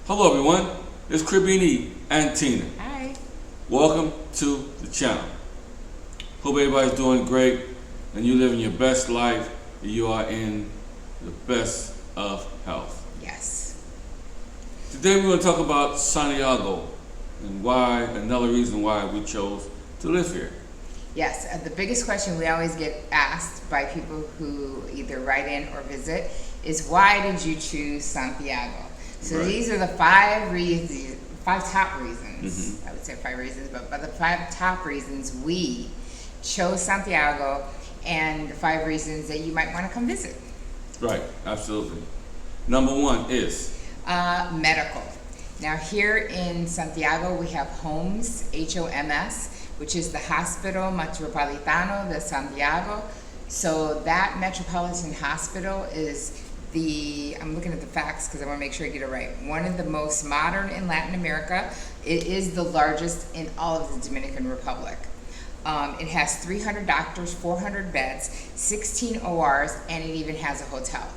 Hello everyone, it's Cribini and Tina. Hi. Welcome to the channel. Hope everybody's doing great and you living your best life and you are in the best of health. Yes. Today we're going to talk about Santiago and why, another reason why we chose to live here. Yes, the biggest question we always get asked by people who either write in or visit is, why did you choose Santiago? So These are the five top reasons. I would say 5 reasons, but the 5 top reasons we chose Santiago, and the 5 reasons that you might want to come visit. Right, absolutely. Number 1 is medical. Now here in Santiago we have HOMS, HOMS, which is the Hospital Metropolitano de Santiago. So that Metropolitan Hospital is I'm looking at the facts because I want to make sure I get it right, one of the most modern in Latin America. It is the largest in all of the Dominican Republic. It has 300 doctors, 400 beds, 16 ORs, and it even has a hotel.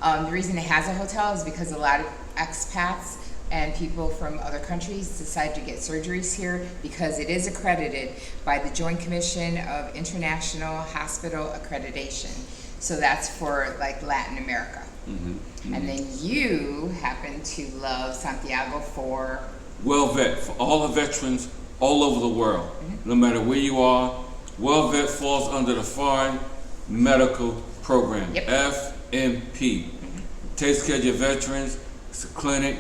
The reason it has a hotel is because a lot of expats and people from other countries decide to get surgeries here because it is accredited by the Joint Commission of International Hospital Accreditation. So that's for like Latin America. And then you happen to love Santiago for? WellVet, for all the veterans all over the world. No matter where you are, WellVet falls under the Foreign Medical Program, FMP. Takes care of your veterans. It's a clinic.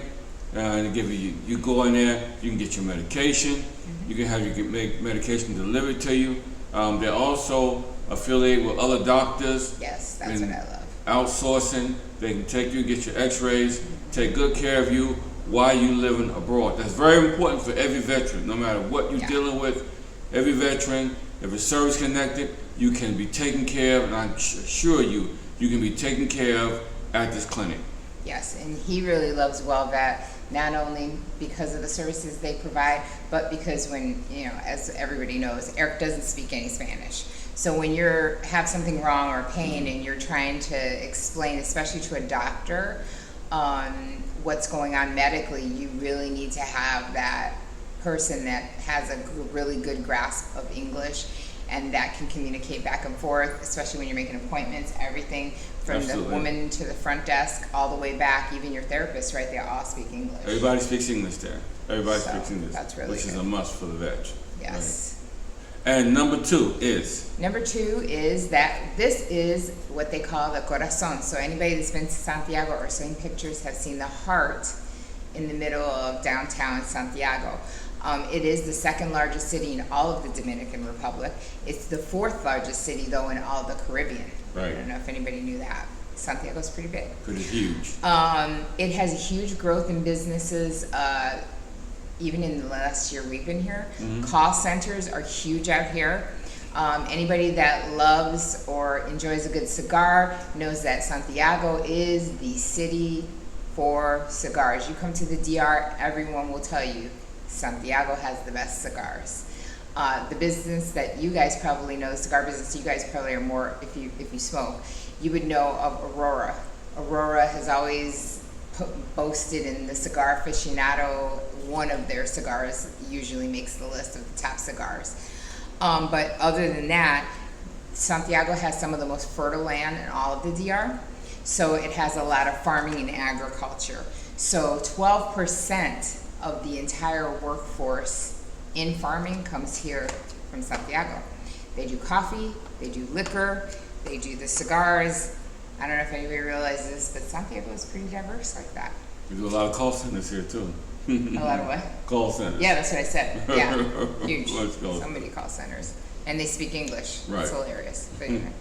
And give you go in there, you can get your medication. You can have your medication delivered to you. They're also affiliated with other doctors. Yes, that's what I love. Outsourcing, they can take you, get your x-rays, take good care of you while you living abroad. That's very important for every veteran, no matter what you're dealing with. Every veteran, if it's service connected, you can be taken care of, and I assure you, you can be taken care of at this clinic. Yes, and he really loves WellVet, not only because of the services they provide, but because when, as everybody knows, Eric doesn't speak any Spanish. So when you have something wrong or pain and you're trying to explain, especially to a doctor, what's going on medically, you really need to have that person that has a really good grasp of English and that can communicate back and forth, especially when you're making appointments, everything from the woman to the front desk, all the way back, even your therapist, right? They all speak English. Everybody speaks English there. Everybody speaks English. That's really which good. is a must for the veg. Yes. Right. And number 2 is? Number 2 is that this is what they call the Khorasan. So anybody that's been to Santiago or seen pictures have seen the heart in the middle of downtown Santiago. It is the 2nd largest city in all of the Dominican Republic. It's the 4th largest city, though, in all of the Caribbean. Right. I don't know if anybody knew that. Santiago's pretty big. Pretty huge. It has a huge growth in businesses. Even in the last year we've been here, call centers are huge out here. Anybody that loves or enjoys a good cigar knows that Santiago is the city for cigars. You come to the DR, everyone will tell you Santiago has the best cigars. The business that you guys probably know, the cigar business, you guys probably are more, if you smoke, you would know of Aurora. Aurora has always boasted in the Cigar Aficionado, one of their cigars usually makes the list of the top cigars. But other than that, Santiago has some of the most fertile land in all of the DR. So it has a lot of farming and agriculture. So 12% of the entire workforce in farming comes here from Santiago. They do coffee, they do liquor, they do the cigars. I don't know if anybody realizes this, but Santiago is pretty diverse like that. We do a lot of call centers here too. A lot of what? Call centers. Yeah, that's what I said. Yeah, huge. So many call centers. And they speak English. Right. It's hilarious. But anyway.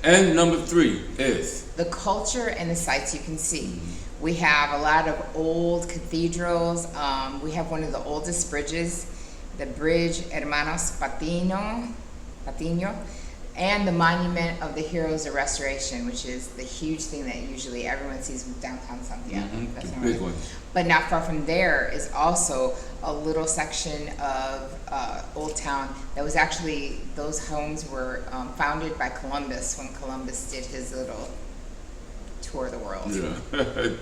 And number 3 is? The culture and the sights you can see. We have a lot of old cathedrals. We have one of the oldest bridges, the bridge Hermanos Patino, and the Monument of the Heroes of Restoration, which is the huge thing that usually everyone sees with downtown Santiago. That's the big one. But not far from there is also a little section of Old Town that was actually, those homes were founded by Columbus when Columbus did his little tour the world. Yeah,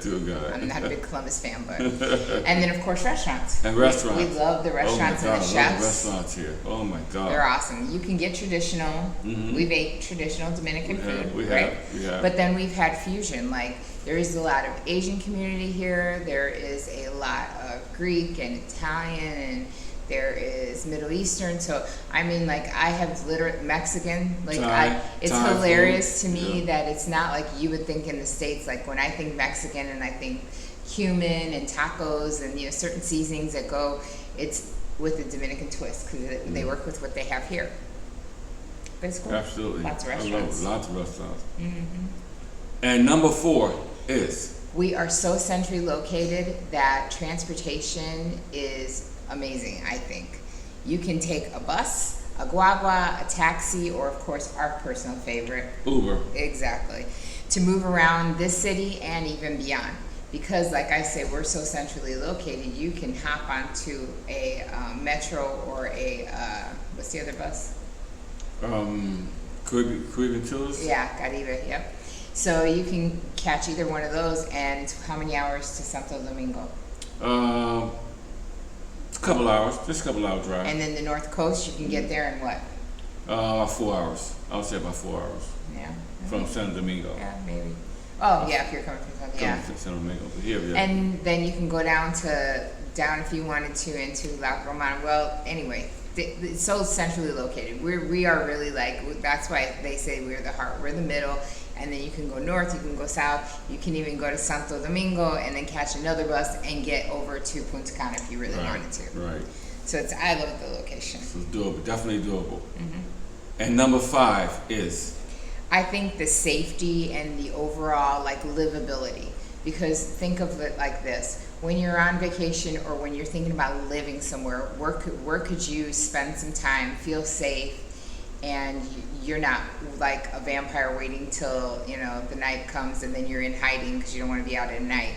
dear God. I'm not a big Columbus fan, but and then of course restaurants. And restaurants. We love the restaurants oh my God, and the I chefs. love the restaurants here. Oh my God. They're awesome. You can get traditional. We've ate traditional Dominican food, we right? have. But then we've had fusion. Like there is a lot of Asian community here. There is a lot of Greek and Italian, and there is Middle Eastern. So I mean, like I have literally Mexican. Like it's Thai hilarious food. To me that it's not like you would think in the States. Like when I think Mexican and I think cumin and tacos and certain seasonings that go, it's with a Dominican twist because they work with what they have here. But it's cool. Absolutely. Lots of restaurants. I love lots of restaurants. And number 4 is? We are so centrally located that transportation is amazing, I think. You can take a bus, a guagua, a taxi, or of course our personal favorite, Uber. Exactly. To move around this city and even beyond. Because like I say, we're so centrally located, you can hop onto a metro or a, what's the other bus? Caribbean Tours? Yeah, Caribe, yep. So you can catch either one of those, and how many hours to Santo Domingo? Just a couple hours drive. And then the North Coast, you can get there in what? 4 hours. I would say about 4 hours. Yeah. From Santo Domingo. Yeah, maybe. Oh, yeah, if you're coming from Santo Domingo. Here, yeah. And then you can go down if you wanted to into La Romana. Well, anyway, it's so centrally located. We are really like, that's why they say we're the heart. We're the middle. And then you can go north, you can go south, you can even go to Santo Domingo and then catch another bus and get over to Punta Cana if you really wanted to. Right. So I love the location. So it's doable, definitely doable. And number 5 is? I think the safety and the overall like livability. Because think of it like this: when you're on vacation or when you're thinking about living somewhere, where could you spend some time, feel safe, and you're not like a vampire waiting till the night comes and then you're in hiding because you don't want to be out at night.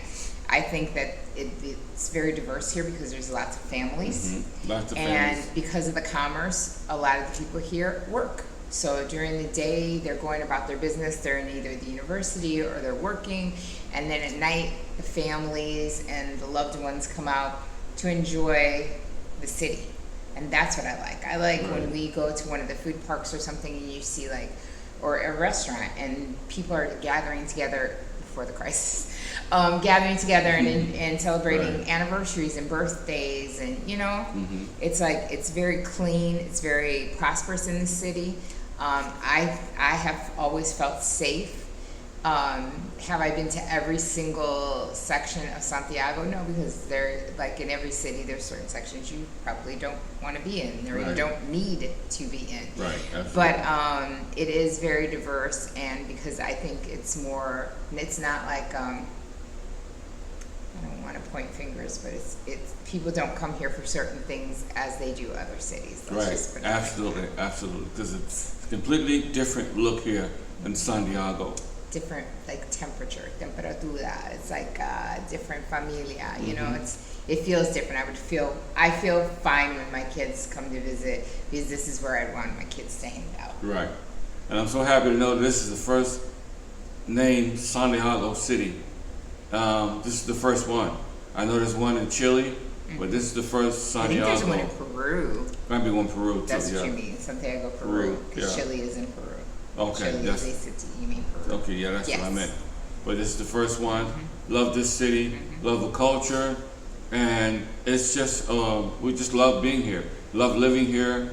I think that it's very diverse here because there's lots of families. Lots of and families. Because of the commerce, a lot of the people here work. So during the day, they're going about their business. They're in either the university or they're working. And then at night, the families and the loved ones come out to enjoy the city. And that's what I like. I like when we go to one of the food parks or something and you see or a restaurant and people are gathering together before the crisis, gathering together and celebrating anniversaries and birthdays and, it's like, it's very clean. It's very prosperous in the city. I have always felt safe. Have I been to every single section of Santiago? No, because like in every city, there's certain sections you probably don't want to be in, or you don't need to be in. Right. Absolutely. But it is very diverse, and because I think it's not like I don't want to point fingers, but it's people don't come here for certain things as they do other cities. Right. Absolutely. Because it's a completely different look here in Santiago. Different temperature, temperatura. It's like different familia. It feels different. I feel fine when my kids come to visit because this is where I'd want my kids to hang out. Right. And I'm so happy to know this is the first named Santiago city. This is the first one. I know there's one in Chile, but this is the first Santiago. I think there's one in Peru. Might be one in Peru too. That's what you mean, Santiago, Peru. Because Chile is in Peru. Okay, Chile is a city. You mean Peru? Okay, yeah, that's what I meant. But this is the first one. Love this city. Love the culture, and it's just we just love being here. Love living here.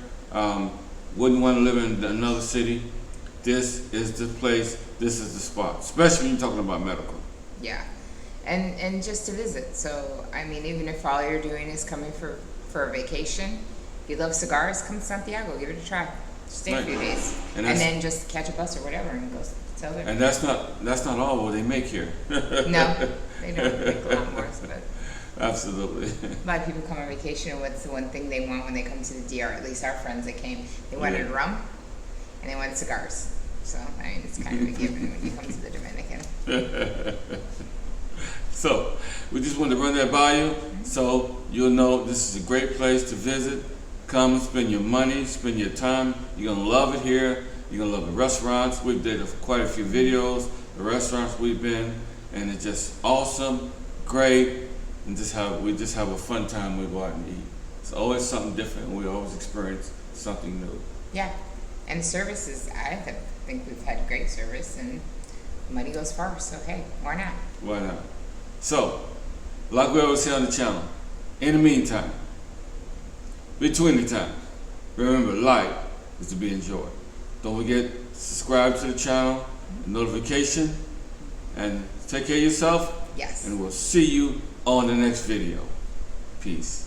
Wouldn't want to live in another city. This is the place. This is the spot. Especially when you're talking about medical. Yeah, and just to visit. So I mean, even if all you're doing is coming for a vacation, if you love cigars, come to Santiago. Give it a try. Stay a few days, and then just catch a bus or whatever and go sell there. And that's not all what they make here. No, they don't make a lot more. But absolutely. A lot of people come on vacation, and what's the one thing they want when they come to the DR? At least our friends that came, they wanted rum, and they wanted cigars. So I mean, it's kind of a given when you come to the Dominican. So we just wanted to run that by you, so you'll know this is a great place to visit. Come, spend your money, spend your time. You're gonna love it here. You're gonna love the restaurants. We did quite a few videos the restaurants we've been, and it's just awesome, great, and we just have a fun time when we go out and eat. It's always something different, and we always experience something new. Yeah, and services, think we've had great service, and money goes far, so hey, why not? Why not? So, like we always say on the channel, in the meantime, between the times, remember, life is to be enjoyed. Don't forget to subscribe to the channel, notification, and take care of yourself. Yes. And we'll see you on the next video. Peace.